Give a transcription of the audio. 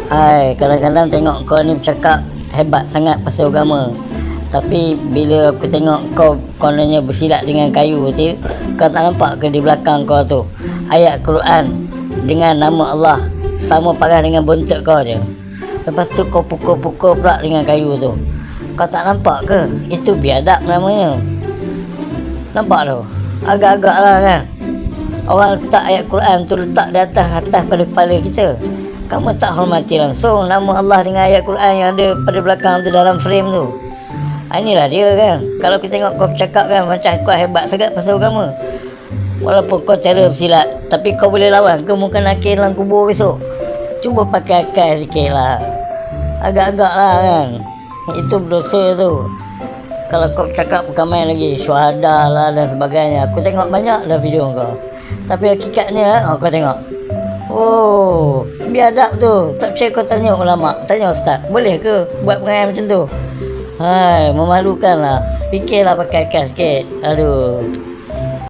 Hai, kadang-kadang tengok kau ni bercakap hebat sangat pasal agama. Tapi bila aku tengok kau kononnya bersilat dengan kayu tu, kau tak nampak ke di belakang kau tu ayat Quran dengan nama Allah sama parah dengan bontot kau je. Lepas tu kau pukul-pukul pula dengan kayu tu. Kau tak nampak ke? Itu biadab namanya. Nampak tu? Agak-agak lah kan. Orang letak ayat Quran tu letak di atas pada kepala kita. Kamu tak hormati langsung nama Allah dengan ayat Quran yang ada pada belakang tu dalam frame tu. Inilah dia kan. Kalau kita tengok kau bercakap kan macam kau hebat sangat pasal agama. Walaupun kau terror bersilat, tapi kau boleh lawan ke muka nakir dalam kubur besok? Cuba pakai akal sikit lah. Agak-agak lah kan. Itu berdosa tu. Kalau kau bercakap bukan main lagi, syuhada lah dan sebagainya. Aku tengok banyak dah video kau. Tapi hakikatnya, kau tengok. Oh, biadab tu. Tak percaya kau tanya ulama', tanya ustaz. Boleh ke buat perangai macam tu? Hai, memalukan lah. Fikirlah pakai akal sikit. Aduh.